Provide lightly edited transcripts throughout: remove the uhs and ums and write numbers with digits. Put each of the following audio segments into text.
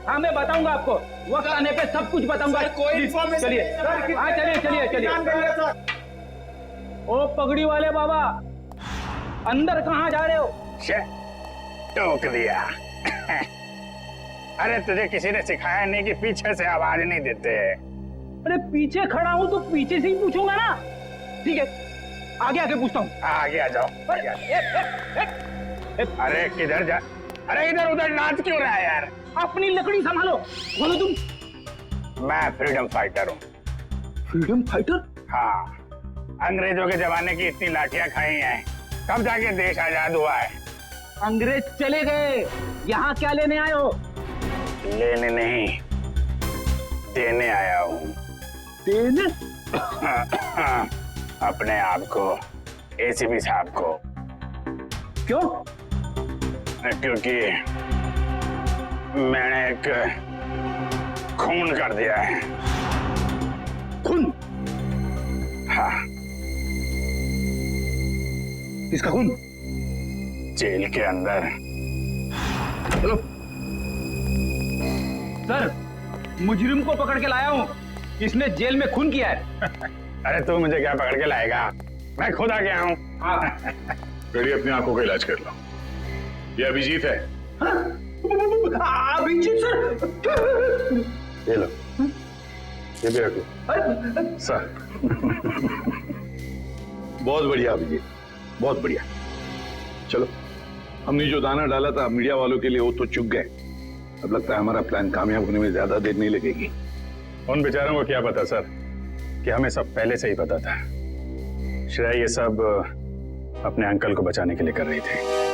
हाँ मैं बताऊंगा आपको, वक्त आने पे सब कुछ बताऊंगा। कोई इन्फॉर्मेशन चलिए हाँ चलिए चलिए। ओ पगड़ी वाले बाबा, अंदर कहाँ जा रहे हो? टोक दिया। अरे तुझे किसी ने सिखाया नहीं कि पीछे से आवाज नहीं देते? अरे पीछे खड़ा हूँ तो पीछे से ही पूछूंगा ना। ठीक है, आगे आगे पूछता हूँ। आगे आ जाओ। अरे किधर जा? अरे इधर उधर नाच क्यों रहा है यार? अपनी लकड़ी संभालो। बोलो तुम। मैं फ्रीडम फाइटर हूँ। Freedom fighter? हाँ, अंग्रेजों के जमाने की इतनी लाठियां खाई हैं, कब जाके देश आजाद हुआ है। अंग्रेज चले गए, यहाँ क्या लेने आए हो? लेने नहीं, देने आया हूँ। देने? अपने आप को, एसीपी साहब को। क्यों? क्योंकि मैंने एक खून कर दिया है। खून? हाँ। किसका खून? जेल के अंदर। चलो सर, मुजरिम को पकड़ के लाया हूँ, इसने जेल में खून किया है। अरे तू मुझे क्या पकड़ के लाएगा, मैं खुद आ गया हूँ। बेटी अपनी आंखों का इलाज कर लो। ये अभिजीत है। अभिजीत सर? ये लो, ये भी रखो सर। बहुत बढ़िया अभिजीत, बहुत बढ़िया। चलो, हमने जो दाना डाला था मीडिया वालों के लिए वो तो चुक गए। अब लगता है हमारा प्लान कामयाब होने में ज्यादा देर नहीं लगेगी। उन बेचारों को क्या पता सर कि हमें सब पहले से ही पता था। श्रेया ये सब अपने अंकल को बचाने के लिए कर रही थी।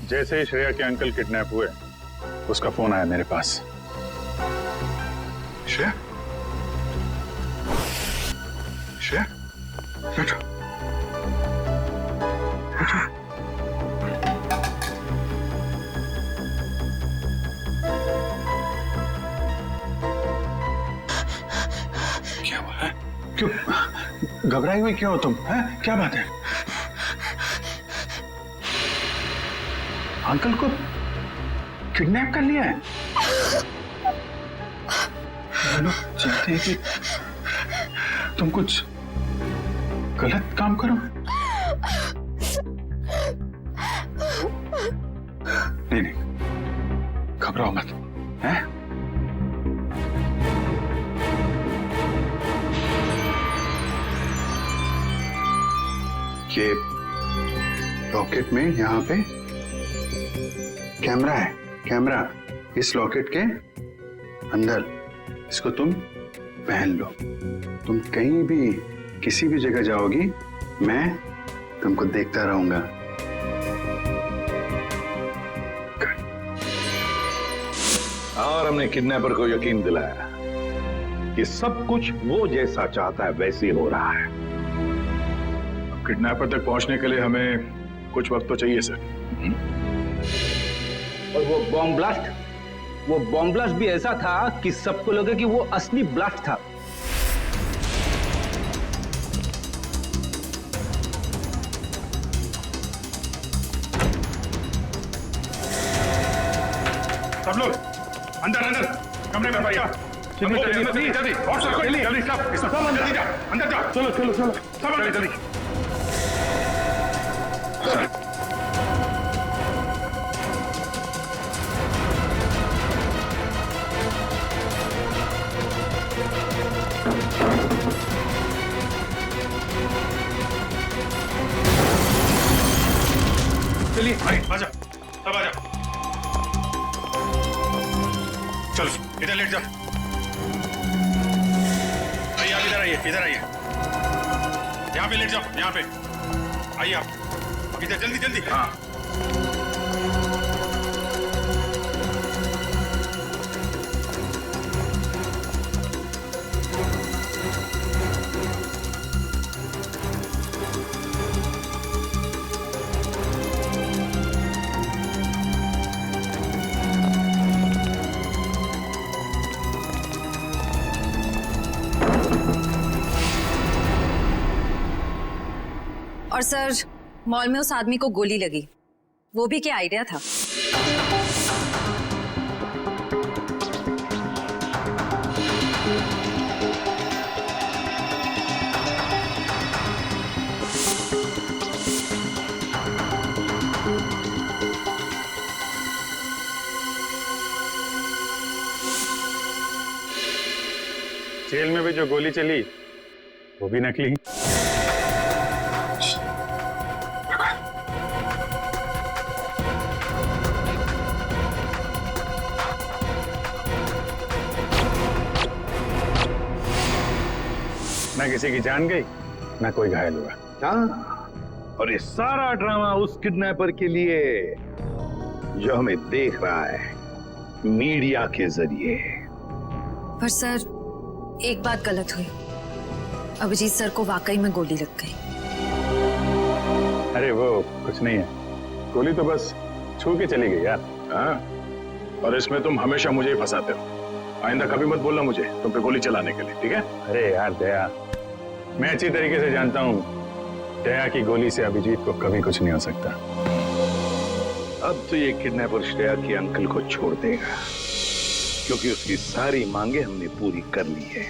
जैसे ही श्रेया के अंकल किडनैप हुए, उसका फोन आया मेरे पास। श्रेया, श्रेया, बैठो। क्या हुआ है? क्यों घबराई हुई क्यों हो तुम? हैं? क्या बात है? अंकल को किडनैप कर लिया है? लोग चाहते हैं कि तुम कुछ गलत काम करो। नहीं नहीं, घबराओ मत। हैं? ये लॉकेट में यहाँ पे कैमरा है। कैमरा इस लॉकेट के अंदर, इसको तुम पहन लो। तुम कहीं भी किसी भी जगह जाओगी, मैं तुमको देखता रहूंगा। और हमने किडनैपर को यकीन दिलाया कि सब कुछ वो जैसा चाहता है वैसे ही हो रहा है। किडनैपर तक पहुंचने के लिए हमें कुछ वक्त तो चाहिए सर। और वो बॉम्ब ब्लास्ट भी ऐसा था कि सबको लगे कि वो असली ब्लास्ट था। सब लोग अंदर अंदर कमरे में भैया। जल्दी जल्दी जल्दी सब अंदर जा, अंदर जा। चलो चलो चलो सब अंदर जल्दी। चलिए आजा, सब आजा। चलो इधर लेट जाओ। आइए आप इधर आइए, इधर आइए। यहाँ पे लेट जाओ, यहाँ पे आइए आप इधर जल्दी जल्दी। हाँ और सर, मॉल में उस आदमी को गोली लगी, वो भी क्या आइडिया था? जेल में भी जो गोली चली वो भी नकली। ना किसी की जान गई ना कोई घायल हुआ। हाँ, और ये सारा ड्रामा उस किडनैपर के लिए जो हमें देख रहा है मीडिया के जरिए। पर सर एक बात गलत हुई, अभिजीत सर को वाकई में गोली लग गई। अरे वो कुछ नहीं है, गोली तो बस छू के चली गई यार। हाँ, और इसमें तुम हमेशा मुझे ही फंसाते हो। आइंदा कभी मत बोलना मुझे तुम पे गोली चलाने के लिए, ठीक है? अरे यार दया, मैं अच्छी तरीके से जानता हूँ दया की गोली से अभिजीत को कभी कुछ नहीं हो सकता। अब तो ये किडनैपर श्रेया के अंकल को छोड़ देगा, क्योंकि उसकी सारी मांगे हमने पूरी कर ली है।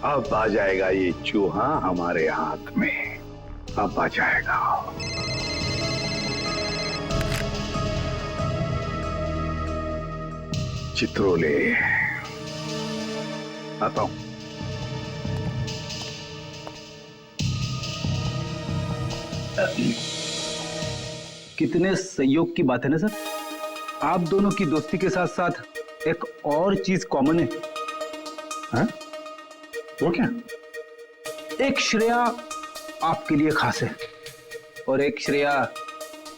अब आ जाएगा ये चूहा हमारे हाथ में, अब आ जाएगा। चित्रोले, आता हूं। कितने संयोग की बात है ना सर, आप दोनों की दोस्ती के साथ साथ एक और चीज कॉमन है। हाँ? वो क्या? एक श्रेया आपके लिए खास है और एक श्रेया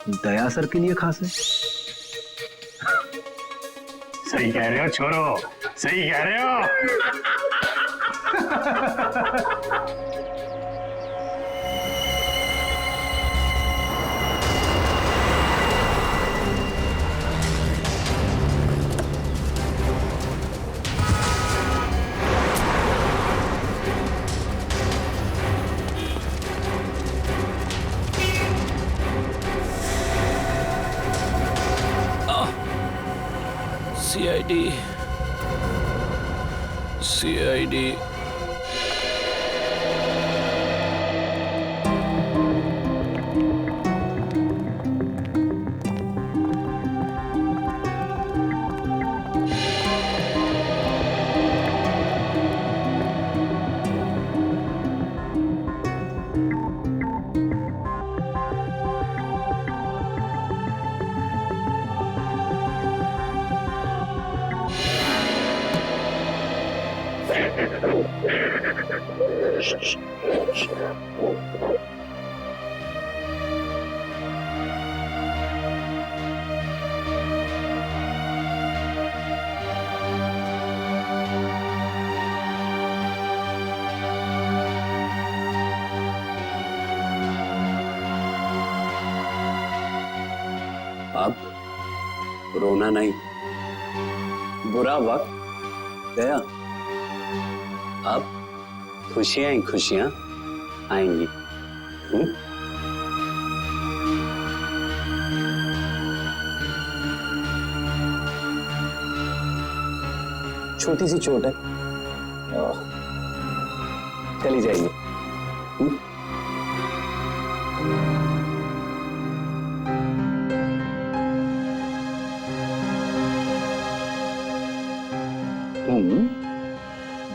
दया सर के लिए खास है। सही कह रहे हो छोरो, सही कह रहे हो। सीआईडी अब रोना नहीं, बुरा वक्त गया, अब खुशियां ही खुशियां आएंगी। छोटी सी चोट है, चली जाएगी। तुम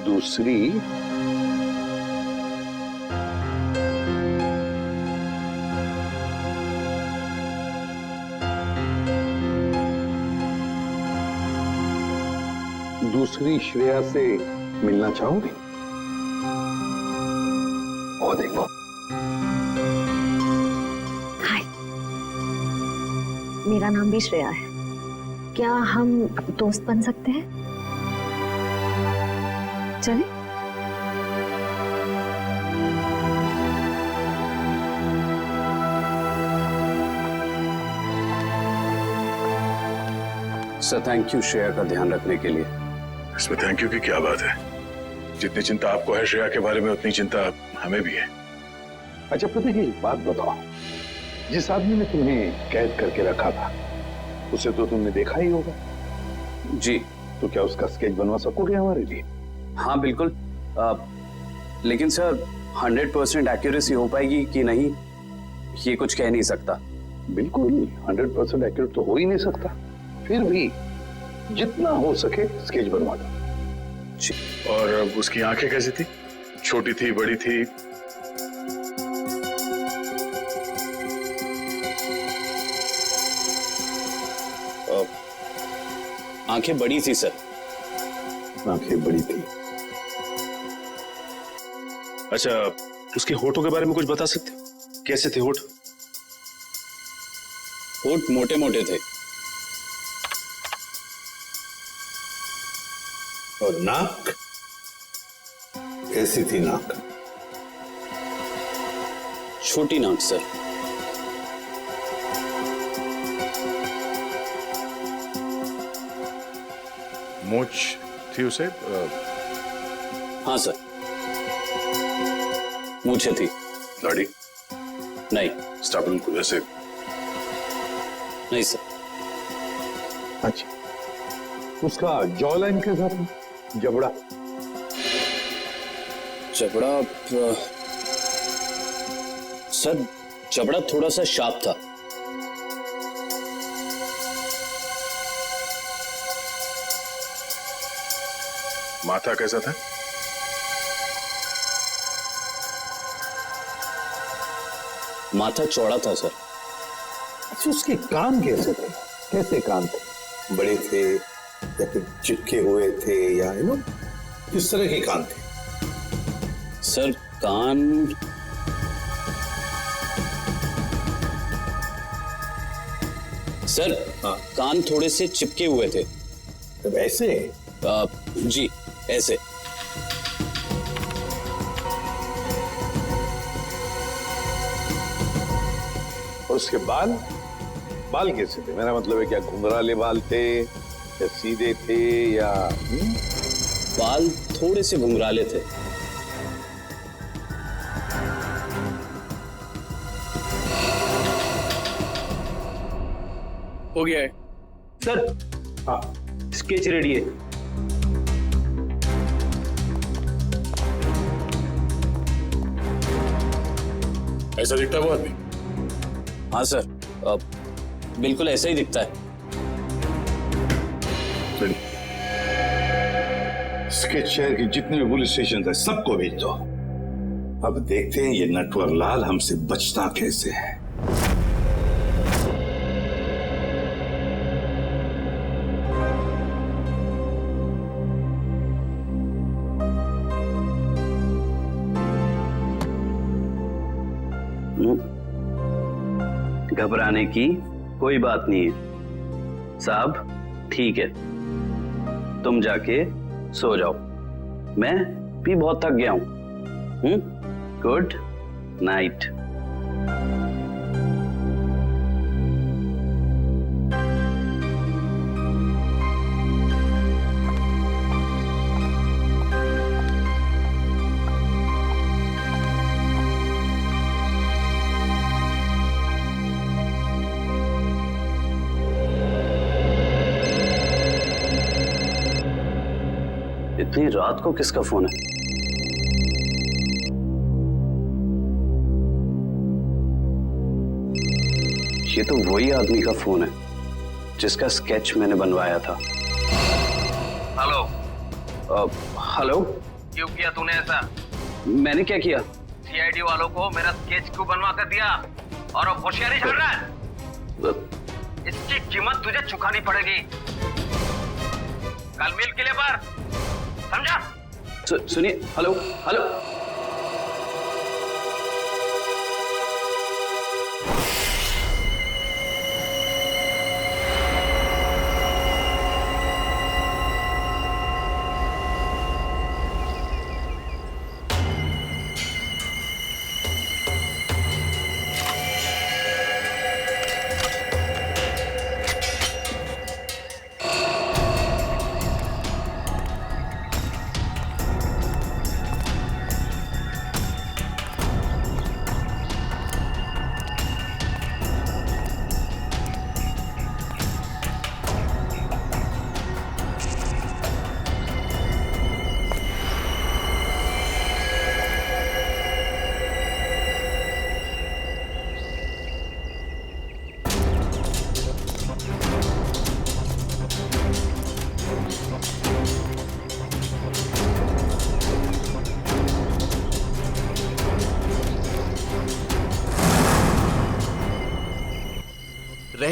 दूसरी श्रेया से मिलना चाहोगे? और देखो, हाय, मेरा नाम भी श्रेया है। क्या हम दोस्त बन सकते हैं? चलें? सर थैंक यू श्रेया का ध्यान रखने के लिए। इसमें थैंक यू की क्या बात है? जितनी चिंता आपको है श्रेया के बारे में उतनी चिंता हमें भी है। अच्छा प्रतीक, एक बात बताओ, जिस आदमी ने तुम्हें कैद करके रखा था उसे तो तुमने देखा ही होगा। जी। तो क्या उसका स्केच बनवा सकोगे हमारे लिए? हाँ बिल्कुल, लेकिन सर 100% एक्यूरेसी हो पाएगी कि नहीं ये कुछ कह नहीं सकता। बिल्कुल 100% एक्यूरेट तो हो ही नहीं सकता, फिर भी जितना हो सके स्केच बनवा दो। और उसकी आंखें कैसी थी? छोटी थी, बड़ी थी? आंखें बड़ी थी सर। आंखें बड़ी थी। अच्छा, उसके होठों के बारे में कुछ बता सकते हो? कैसे थे होठ? होठ मोटे मोटे थे। और नाक कैसी थी? नाक छोटी नाक सर। मूंछ थी उसे? हाँ सर, मूछें थी। दाढ़ी? नहीं। स्टाबल को जैसे? नहीं सर। अच्छा, उसका जॉ लाइन कैसा था? जबड़ा? जबड़ा सर, जबड़ा थोड़ा सा शार्प था। माथा कैसा था? माथा चौड़ा था सर। अच्छा, उसके कान कैसे थे? कैसे कान थे? बड़े थे या फिर चिपके हुए थे, या किस तरह के कान थे? सर कान सर, कान थोड़े से चिपके हुए थे। तो ऐसे? जी ऐसे। और उसके बाल? बाल कैसे थे? मेरा मतलब है, क्या घुंघराले बाल थे या सीधे थे, या बाल थोड़े से घुंघराले थे। हो गया है सर। हाँ, स्केच रेडी है। ऐसा दिखता है वो आदमी? हाँ सर, बिल्कुल ऐसा ही दिखता है। स्केच शहर की जितने भी पुलिस स्टेशन है सबको भेज दो। अब देखते हैं ये नटवर लाल हमसे बचता कैसे है। घबराने की कोई बात नहीं है साहब। ठीक है, तुम जाके सो जाओ, मैं भी बहुत थक गया हूं। Good night. इतनी रात को किसका फोन है? ये तो वही आदमी का फोन है जिसका स्केच मैंने बनवाया था। हेलो। हेलो। क्यों किया तूने ऐसा? मैंने क्या किया? सीआईडी वालों को मेरा स्केच क्यों बनवा कर दिया? और अब होशियारी चल रहा है? इसकी कीमत तुझे चुकानी पड़ेगी। कल मिल किले पर, समझा? सुनिए। Hello hello.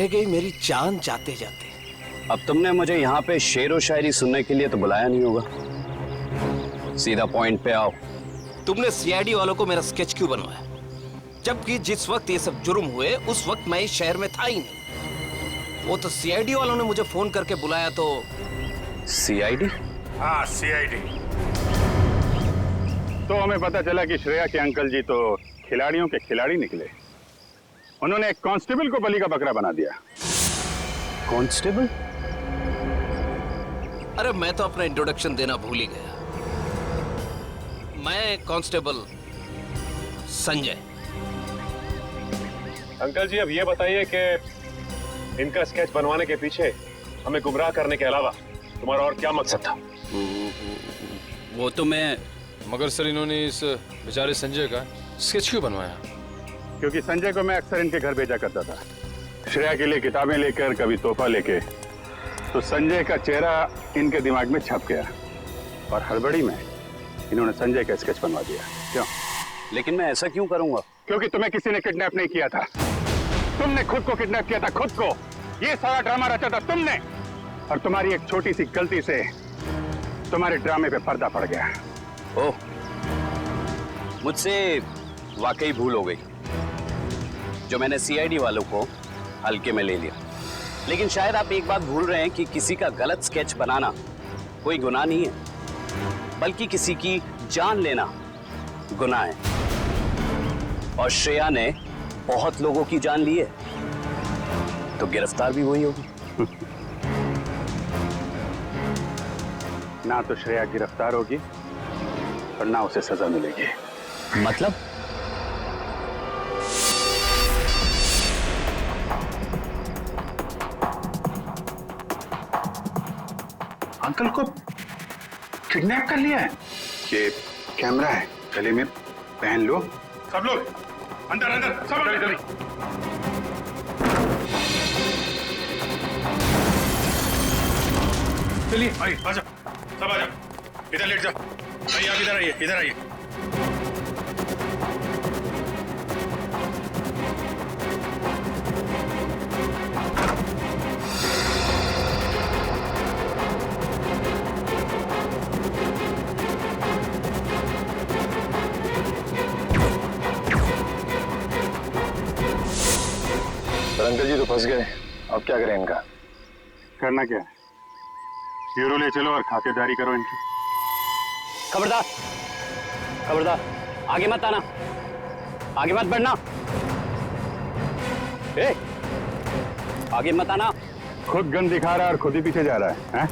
रह गई मेरी जान जाते जाते। अब तुमने मुझे यहाँ पे शेर व शायरी सुनने के लिए तो बुलाया नहीं होगा, सीधा पॉइंट पे आओ। तुमने सीआईडी वालों को मेरा स्केच क्यों बनवाया, जबकि जिस वक्त ये सब जुर्म हुए उस वक्त मैं इस शहर में था ही नहीं। वो तो सीआईडी वालों ने मुझे फोन करके बुलाया तो। सीआईडी? हाँ, सीआईडी। तो हमें पता चला कि श्रेया के अंकल जी तो खिलाड़ियों के खिलाड़ी निकले। उन्होंने एक कांस्टेबल को बलि का बकरा बना दिया। कांस्टेबल? अरे मैं तो अपना इंट्रोडक्शन देना भूल ही गया। मैं कांस्टेबल संजय। अंकल जी अब ये बताइए कि इनका स्केच बनवाने के पीछे हमें गुमराह करने के अलावा तुम्हारा और क्या मकसद था? वो तो मैं, मगर सर इन्होंने इस बेचारे संजय का स्केच क्यों बनवाया? क्योंकि संजय को मैं अक्सर इनके घर भेजा करता था, श्रेया के लिए किताबें लेकर, कभी तोहफा लेके। तो संजय का चेहरा इनके दिमाग में छप गया और हड़बड़ी में इन्होंने संजय का स्केच बनवा दिया। क्यों? लेकिन मैं ऐसा क्यों करूंगा? क्योंकि तुम्हें किसी ने किडनैप नहीं किया था, तुमने खुद को किडनैप किया था, खुद को। ये सारा ड्रामा रचा था तुमने, और तुम्हारी एक छोटी सी गलती से तुम्हारे ड्रामे पे पर्दा पड़ गया। ओह, मुझसे वाकई भूल हो गई जो मैंने सीआईडी वालों को हल्के में ले लिया। लेकिन शायद आप एक बात भूल रहे हैं कि किसी का गलत स्केच बनाना कोई गुनाह नहीं है, बल्कि किसी की जान लेना गुनाह है। और श्रेया ने बहुत लोगों की जान ली है, तो गिरफ्तार भी वही होगी। ना तो श्रेया गिरफ्तार होगी और ना उसे सजा मिलेगी। मतलब? अंकल को किडनैप कर लिया है। ये कैमरा है, गले में पहन लो। सब लोग अंदर अंदर, सब जल्दी जल्दी। चलिए भाई, आ जाओ, सब आ जाओ, इधर लेट जाओ। भाई आप इधर आइए, इधर आइए। अंकल जी तो फंस गए, अब क्या करें इनका? करना क्या है, ब्यूरो ले चलो और खातेदारी करो इनकी। खबरदार, खबरदार, आगे मत आना, आगे मत बढ़ना। ए, आगे मत आना। खुद गन दिखा रहा है और खुद ही पीछे जा रहा है, हैं?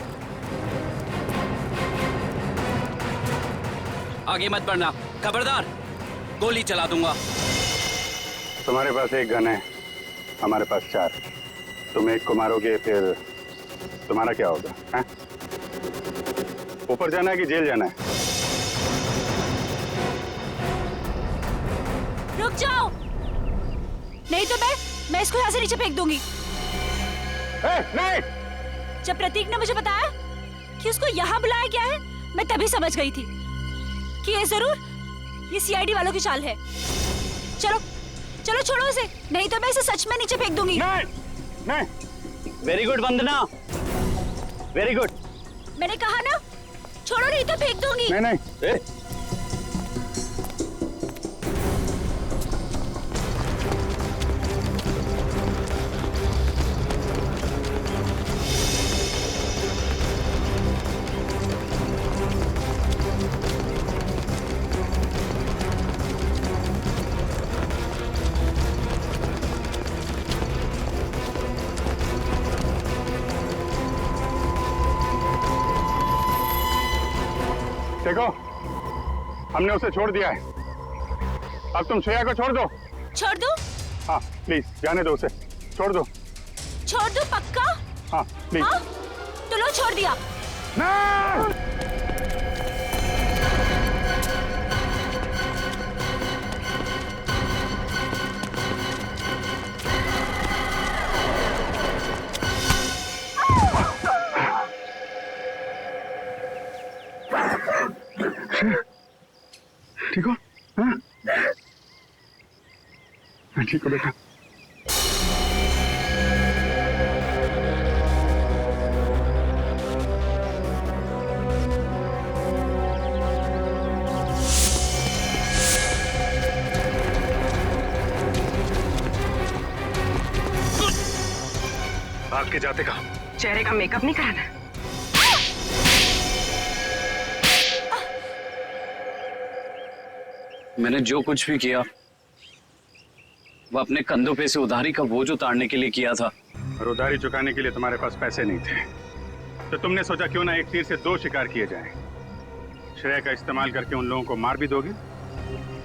आगे मत बढ़ना, खबरदार, गोली चला दूंगा। तुम्हारे पास एक गन है, हमारे पास 4। तुम एक को मारोगे, फिर तुम्हारा क्या होगा? हैं? ऊपर जाना है कि जेल जाना है? रुक जाओ, नहीं तो मैं इसको यहाँ से नीचे फेंक दूंगी। नहीं! जब प्रतीक ने मुझे बताया कि उसको यहाँ बुलाया गया है, मैं तभी समझ गई थी कि ये जरूर ये सीआईडी वालों की चाल है। चलो चलो छोड़ो उसे, नहीं तो मैं इसे सच में नीचे फेंक दूंगी। नहीं, नहीं। वेरी गुड वंदना, वेरी गुड। मैंने कहा ना, छोड़ो नहीं तो फेंक दूंगी। नहीं नहीं। ए? देखो, हमने उसे छोड़ दिया है, अब तुम श्रेया को छोड़ दो। छोड़ दो? हाँ प्लीज, जाने दो उसे, छोड़ दो। छोड़ दो पक्का? हाँ प्लीज। हाँ? तो लो, छोड़ दिया। नहीं! ठीक हो? हाँ? मैं ठीक हूँ बेटा। भाग के जाते कहाँ? चेहरे का मेकअप नहीं कराना? मैंने जो कुछ भी किया वो अपने कंधों पे से उधारी का बोझ उतारने के लिए किया था। और उधारी चुकाने के लिए तुम्हारे पास पैसे नहीं थे, तो तुमने सोचा क्यों ना एक तीर से दो शिकार किए जाएं। श्रेया का इस्तेमाल करके उन लोगों को मार भी दोगे,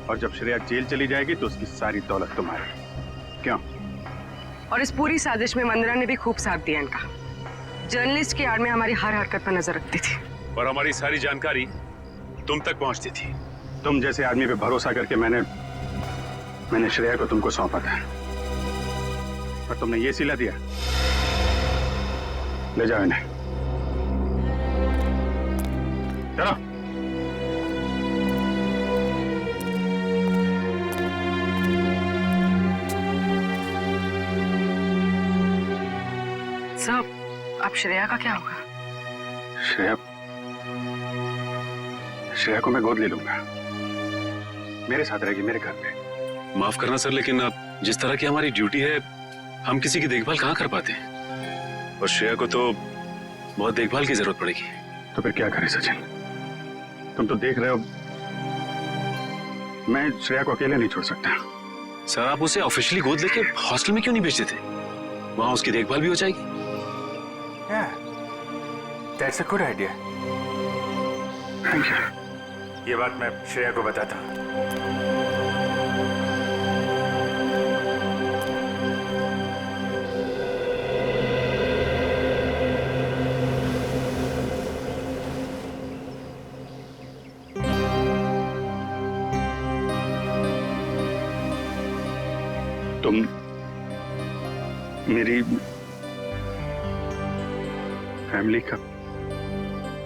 और जब श्रेया जेल चली जाएगी तो उसकी सारी दौलत तुम्हारी। क्यों? और इस पूरी साजिश में वंदना ने भी खूब साथ दिया इनका। जर्नलिस्ट की आड़ में हमारी हर हरकत पर नजर रखती थी और हमारी सारी जानकारी तुम तक पहुंचती थी। तुम जैसे आदमी पे भरोसा करके मैंने श्रेया को तुमको सौंपा था, और तुमने ये सिला दिया। ले जाओ इन्हें, चलो। सब अब श्रेया का क्या होगा? श्रेया को मैं गोद ले लूंगा, मेरे साथ रहेगी मेरे घर पे। माफ करना सर, लेकिन अब जिस तरह की हमारी ड्यूटी है हम किसी की देखभाल कहाँ कर पाते हैं, और श्रेया को तो बहुत देखभाल की जरूरत पड़ेगी। तो फिर क्या करें सचिन? तुम तो देख रहे हो मैं श्रेया को अकेले नहीं छोड़ सकता। सर आप उसे ऑफिशियली गोद लेके हॉस्टल में क्यों नहीं भेजते थे? वहां उसकी देखभाल भी हो जाएगी। That's a good idea. Thank you. ये बात मैं श्रेया को बताता हूँ। तुम मेरी फैमिली का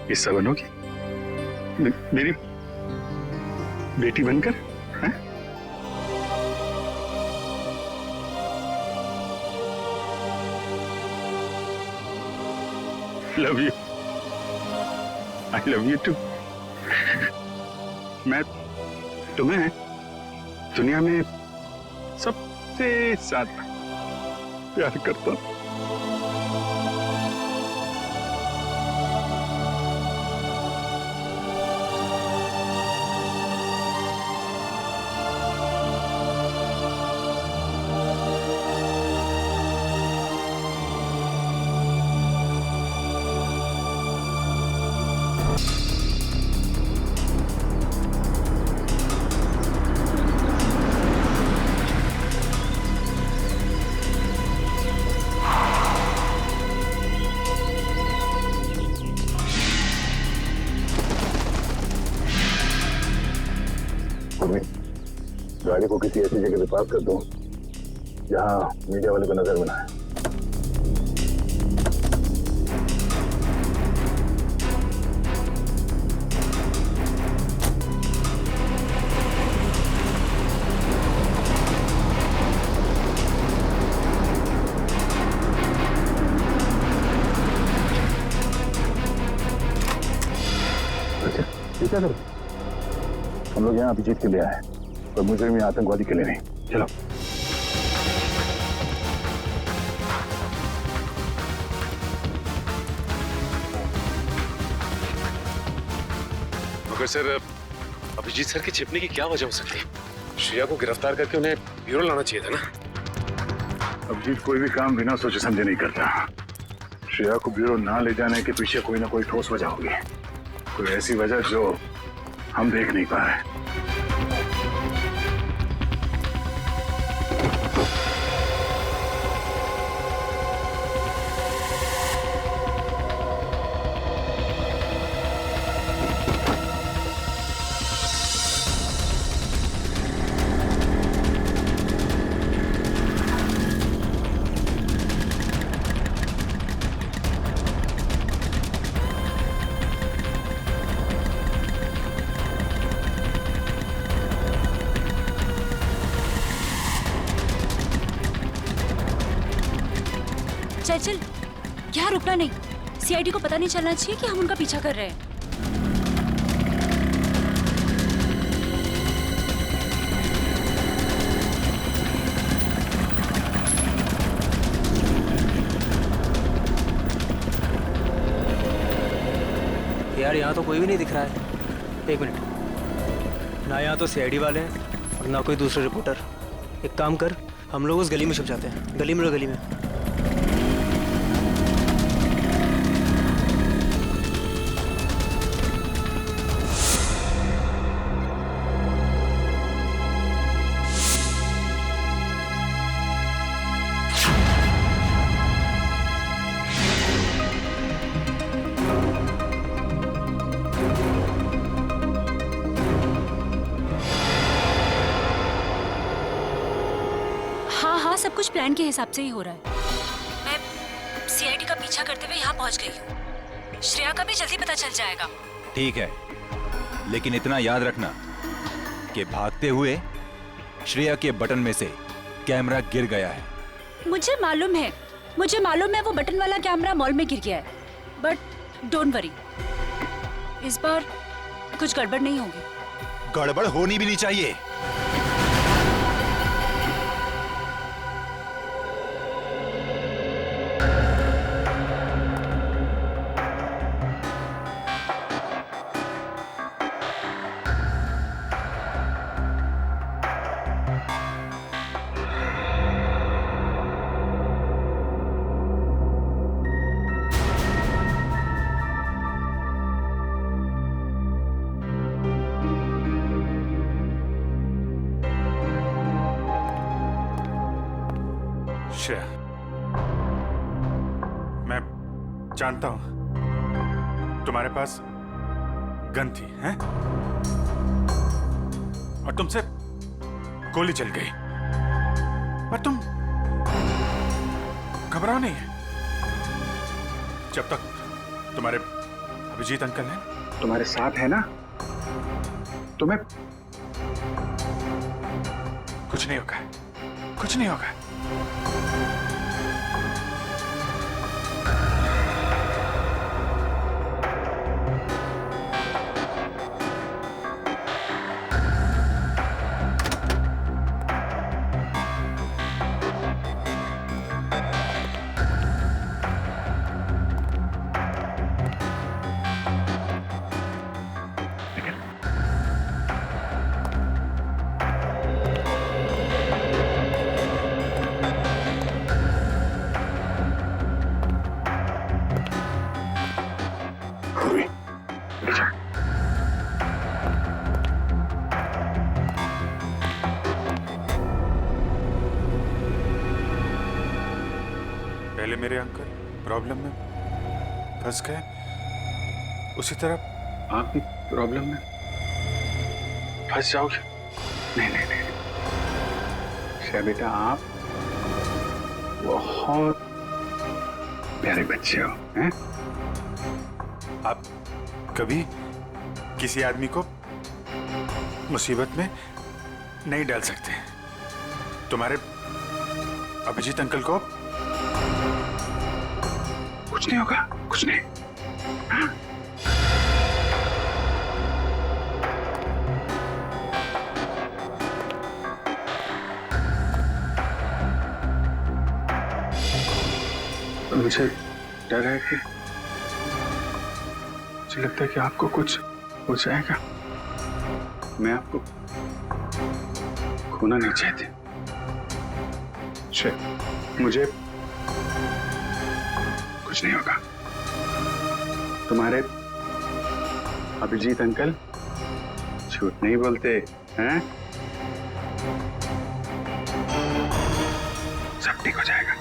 हिस्सा बनोगी, मेरी बेटी बनकर, हैं? Love you, I love you too. मैं तुम्हें दुनिया में सबसे ज्यादा प्यार करता हूं। गाड़ी को किसी ऐसी जगह पे पार्क कर दो जहां मीडिया वाले को नजर में ना आए। अच्छा ठीक है सर, हम लोग यहाँ अभिजीत के लिए आए, पर मुझे में आतंकवादी के लिए नहीं। चलो। मगर सर अभिजीत सर के छिपने की क्या वजह हो सकती है? श्रेया को गिरफ्तार करके उन्हें ब्यूरो लाना चाहिए था ना। अभिजीत कोई भी काम बिना सोचे समझे नहीं करता। श्रेया को ब्यूरो ना ले जाने के पीछे कोई ना कोई ठोस वजह होगी, कोई ऐसी वजह जो हम देख नहीं पा रहे। चल चल, यहाँ रुकना नहीं। सीआईडी को पता नहीं चलना चाहिए कि हम उनका पीछा कर रहे हैं। यार यहाँ तो कोई भी नहीं दिख रहा है। एक मिनट, ना यहाँ तो सीआईडी वाले हैं और ना कोई दूसरे रिपोर्टर। एक काम कर, हम लोग उस गली में छुप जाते हैं। गली में लो, गली में। हाँ, सब कुछ प्लान के हिसाब से ही हो रहा है। मैं सीआईडी का पीछा करते हुए यहाँ पहुँच गई हूँ। श्रेया का भी जल्दी पता चल जाएगा। ठीक है, लेकिन इतना याद रखना कि भागते हुए श्रेया के बटन में से कैमरा गिर गया है। मुझे मालूम है वो बटन वाला कैमरा मॉल में गिर गया है। बट डोंट वरी, इस बार कुछ गड़बड़ नहीं होगी। गड़बड़ होनी भी नहीं चाहिए। श्रेया, मैं जानता हूं तुम्हारे पास गन थी, हैं? और तुमसे गोली चल गई, पर तुम घबराओ नहीं। जब तक तुम्हारे अभिजीत अंकल हैं, तुम्हारे साथ है ना, तुम्हें कुछ नहीं होगा, कुछ नहीं होगा। पहले मेरे अंकल प्रॉब्लम में फंस गए, उसी तरह आप भी प्रॉब्लम में फंस जाओगे। नहीं नहीं नहीं, श्रेया बेटा, आप बहुत प्यारे बच्चे हो, हैं? आप कभी किसी आदमी को मुसीबत में नहीं डाल सकते। तुम्हारे अभिजीत अंकल को कुछ नहीं होगा, कुछ नहीं। हाँ? मुझे डर है कि मुझे लगता है कि आपको कुछ हो जाएगा। मैं आपको खोना नहीं चाहती। मुझे कुछ नहीं होगा। तुम्हारे अभिजीत अंकल झूठ नहीं बोलते हैं। सब ठीक हो जाएगा।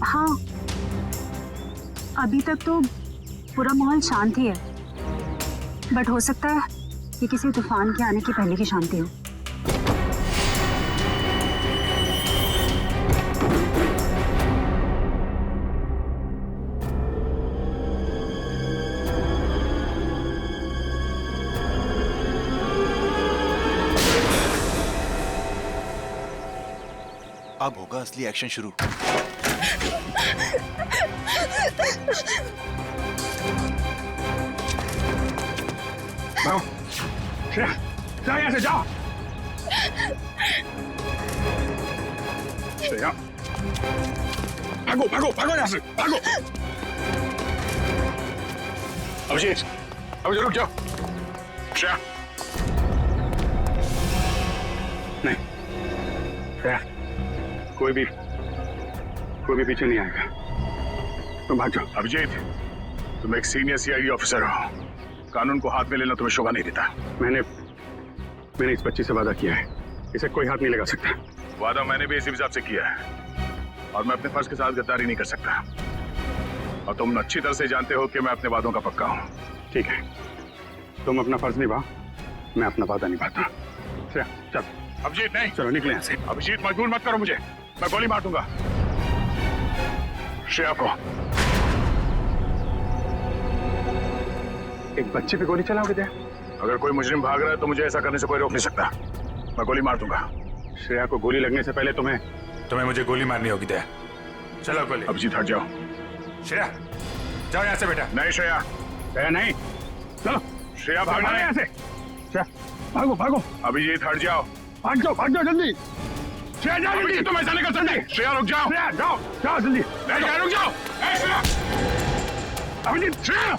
हाँ, अभी तक तो पूरा माहौल शांत ही है, बट हो सकता है कि किसी तूफान के आने की पहले की शांति हो। अब होगा असली एक्शन शुरू। भागो श्रेया, जाओ यहाँ से, जाओ। श्रेया, भागो भागो भागो यहाँ से, भागो। अभिजीत, अभिजीत रुक जाओ। श्रेया, नहीं श्रेया, कोई भी पीछे नहीं आएगा, तुम भाग जाओ। अभिजीत, तुम एक सीनियर सीआईडी ऑफिसर हो, कानून को हाथ में लेना तुम्हें शोभा नहीं देता। मैंने इस बच्ची से वादा किया है, इसे कोई हाथ नहीं लगा सकता। वादा मैंने भी इसी हिसाब से किया है और मैं अपने फर्ज के साथ गद्दारी नहीं कर सकता। और तुम अच्छी तरह से जानते हो कि मैं अपने वादों का पक्का हूँ। ठीक है, तुम अपना फर्ज निभा, मैं अपना वादा निभाता। चल। अभिजीत नहीं, चलो निकले यहाँ से। अभिजीत मजबूर मत करो मुझे, मैं गोली मार दूंगा श्रेया को। एक बच्चे पे गोली चलाओगे क्या? अगर कोई मुजरिम भाग रहा है तो मुझे ऐसा करने से कोई रोक नहीं सकता। मैं गोली मार दूंगा। श्रेया को गोली लगने से पहले तुम्हें मुझे गोली मारनी होगी। दया, चलो गोली। अभिजीत हट जाओ। श्रेया, जाओ यहाँ से बेटा। नहीं श्रेया, नहीं, चलो श्रेया, भागना यहाँ से। श्रेया, भागो भागो। अभिजीत हट जाओ, भाग जाओ जल्दी। श्रेया जाओ जल्दी, तुम ऐसा नहीं कर सकते। श्रेया रुक जाओ। श्रेया जाओ जल्दी। रुक जाओ। अभिजीत, श्रेया,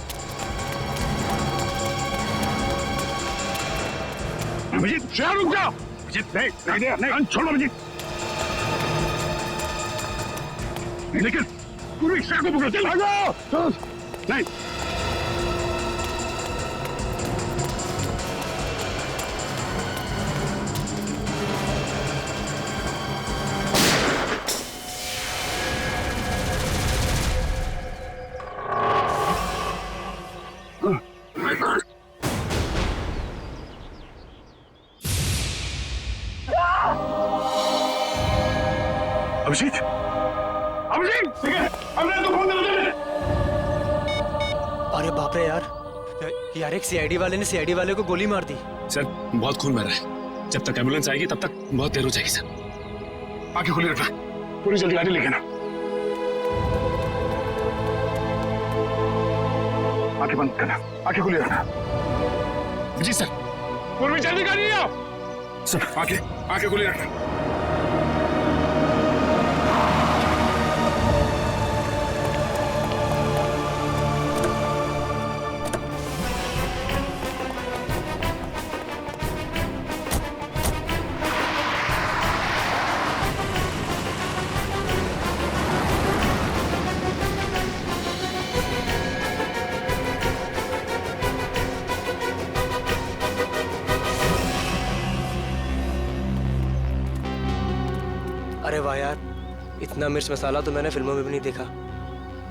अभिजीत, श्रेया रुक जाओ। अभिजीत नहीं, छोड़ो अभिजीत। लेकिन पूरी श्रेया को पकड़ो, चल भागो। नहीं, अभिजीत, हमने तो फोन कर। अरे बाप रे यार एक सीआईडी वाले ने सीआईडी वाले को गोली मार दी। सर बहुत खून बह रहा है, जब तक एम्बुलेंस आएगी तब तक बहुत देर हो जाएगी। सर आंखें खुली रखना, पूरी जल्दी गाड़ी लेके ना। आंखें बंद करना, आंखें खुली रखना। जी सर। पूरी जल्दी गाड़ी ले आओ। सर आंखें खुली रखना। अरे वाह यार, इतना मिर्च मसाला तो मैंने फिल्मों में भी नहीं देखा।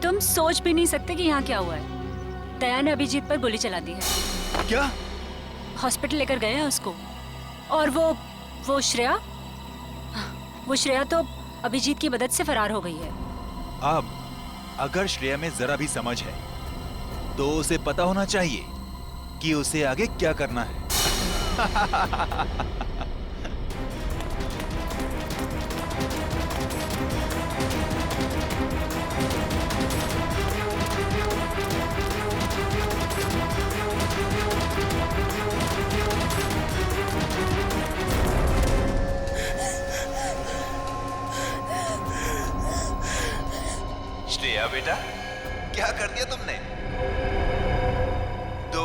तुम सोच भी नहीं सकते कि यहाँ क्या हुआ है। दया ने अभिजीत पर गोली चला दी है। क्या? हॉस्पिटल लेकर गए हैं उसको। और वो श्रेया तो अभिजीत की मदद से फरार हो गई है। अब अगर श्रेया में जरा भी समझ है तो उसे पता होना चाहिए कि उसे आगे क्या करना है। श्रेया बेटा, क्या कर दिया तुमने? दो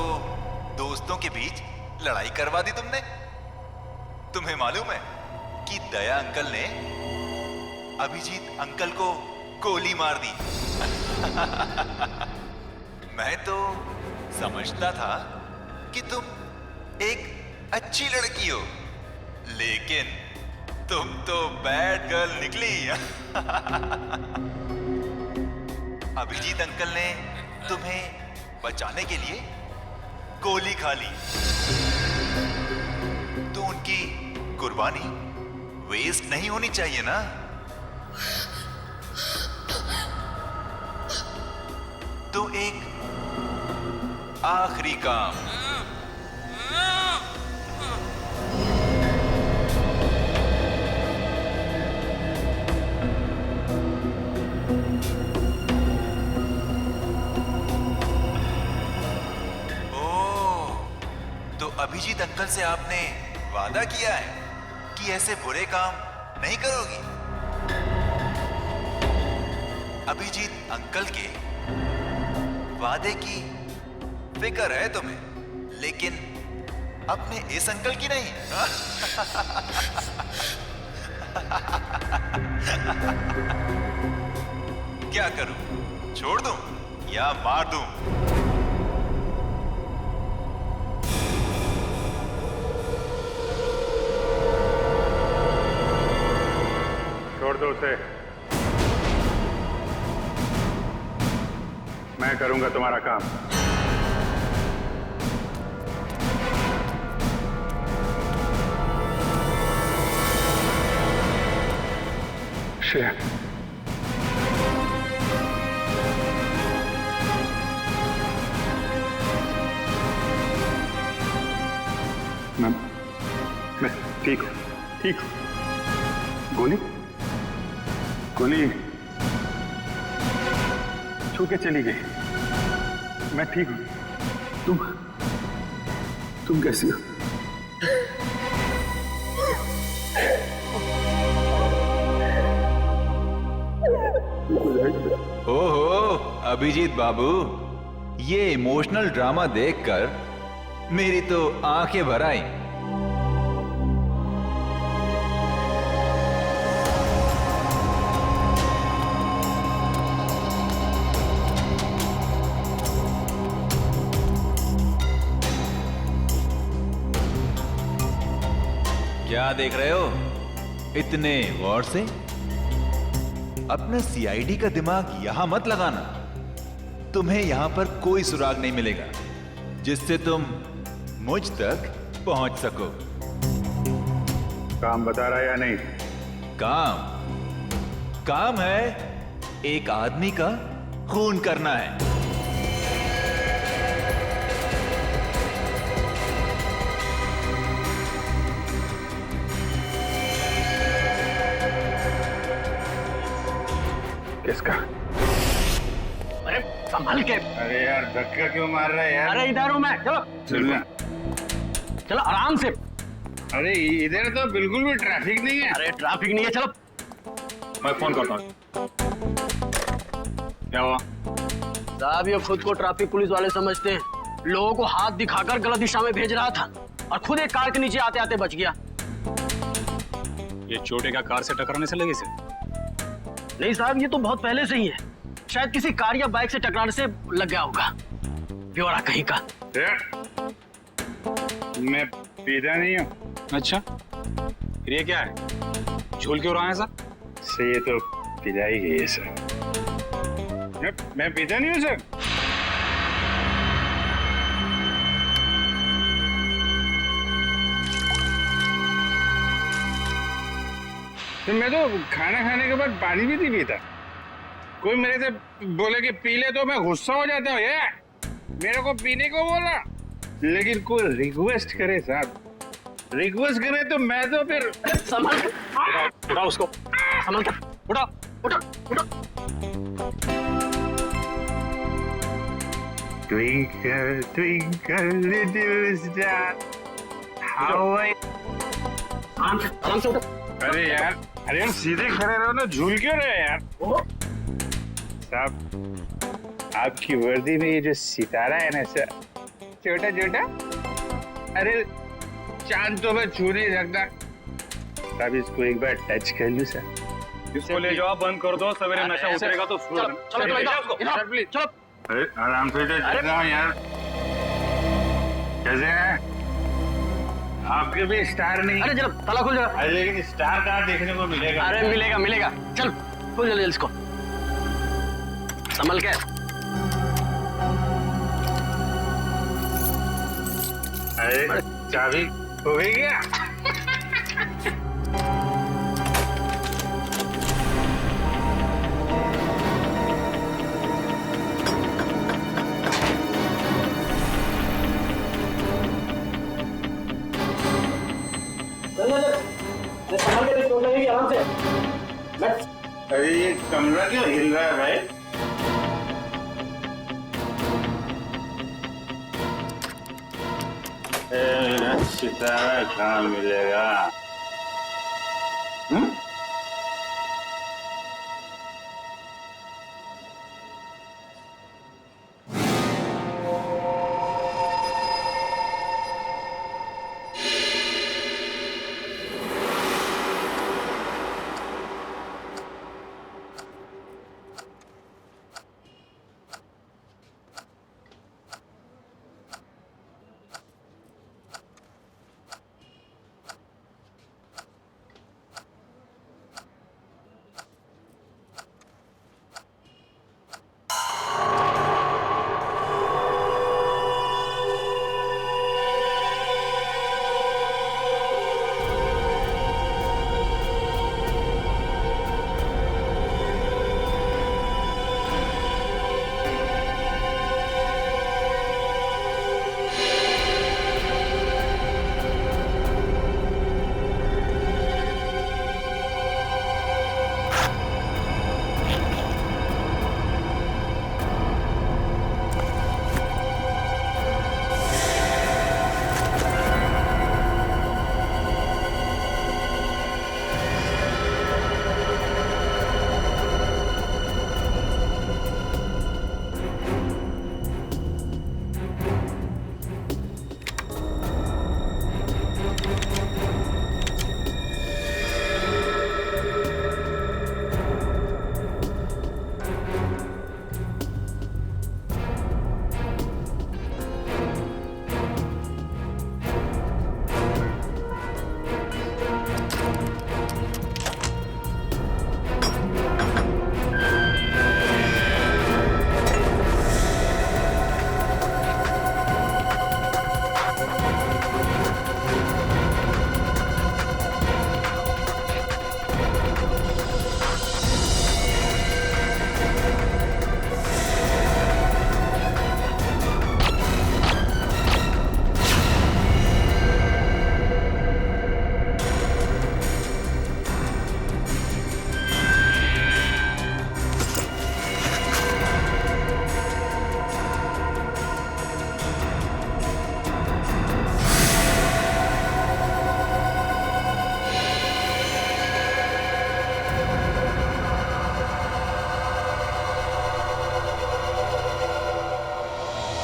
दोस्तों के बीच लड़ाई करवा दी तुमने। तुम्हें मालूम है कि दया अंकल ने अभिजीत अंकल को गोली मार दी। मैं तो समझता था कि तुम एक अच्छी लड़की हो, लेकिन तुम तो बैड गर्ल निकली। अभिजीत अंकल ने तुम्हें बचाने के लिए गोली खा ली, तो उनकी कुर्बानी वेस्ट नहीं होनी चाहिए ना। तो एक आखिरी काम। तो अभिजीत अंकल से आपने वादा किया है कि ऐसे बुरे काम नहीं करोगी? अभिजीत अंकल के वादे की फिक्र है तुम्हें, लेकिन अपने इस अंकल की नहीं। क्या करूं? छोड़ दूं या मार दूं? छोड़ दो उसे। मैं करूंगा तुम्हारा काम। श्रेया, मैं ठीक हूँ, ठीक हूँ। गोली गोली छू के चली गई। मैं ठीक हूँ। तुम कैसी हो? ओहो अभिजीत बाबू, ये इमोशनल ड्रामा देखकर मेरी तो आंखें भर आई। क्या देख रहे हो इतने गौर से? अपना सीआईडी का दिमाग यहां मत लगाना। तुम्हें यहां पर कोई सुराग नहीं मिलेगा जिससे तुम मुझ तक पहुंच सको। काम बता रहा है या नहीं? काम है एक आदमी का खून करना है। किसका? अरे संभल के। अरे यार धक्का क्यों मार रहा है यार? अरे इधर हूं मैं। चलो चलना। चलो आराम से। अरे इधर तो बिल्कुल भी ट्रैफिक नहीं है। अरे ट्रैफिक नहीं है, चलो। मैं फोन करता हूँ। क्या हुआ? साहब ये खुद को ट्रैफिक पुलिस वाले समझते हैं। लोगों को हाथ दिखाकर गलत दिशा में भेज रहा था और खुद एक कार के नीचे आते आते बच गया। ये चोटे का कार से टकराने से लगी से? नहीं साहब, ये तो बहुत पहले से ही है। शायद किसी कार या बाइक से टकराने से लग गया होगा। ब्यौरा कहीं का। मैं पीता नहीं हूँ। अच्छा, फिर ये क्या है? झूल क्यों रहा है सर? से ये तो पिलाई गई है सर। मैं पीता नहीं हूँ सर। तो मैं तो खाना खाने के बाद पानी भी नहीं पीता। कोई मेरे से बोले कि पी ले तो मैं गुस्सा हो जाता हूँ। ये मेरे को पीने को बोला, लेकिन कोई रिक्वेस्ट करे साहब, रिक्वेस्ट करे तो मैं तो फिर संभल के उठा उसको। संभल के उठा उठा उठा। Twinkle twinkle little star how I। आराम से उठो। अरे यार सीधे खड़े रहो ना, झूल क्यों रहे यार? साहब आपकी वर्दी में ये जो सितारा है ना सर, छोटा छोटा, अरे चांद तो मैं छू नहीं सकता। साहब इसको एक बार टच कर लूं सर। इसको ले जाओ, बंद कर दो। सवेरे नशा उतरेगा तो चलो। अरे आराम से यार। कैसे है? आपके भी स्टार नहीं? अरे चलो ताला खुल जाएगा। अरे लेकिन स्टार कहाँ देखने को मिलेगा? अरे मिलेगा। चल खुल जल्दी इसको। संभल के। अरे चाबी हो गई क्या? आराम से। अरे ये कमरा क्यों हिल रहा है भाई? मेरा सितारा कहाँ मिलेगा?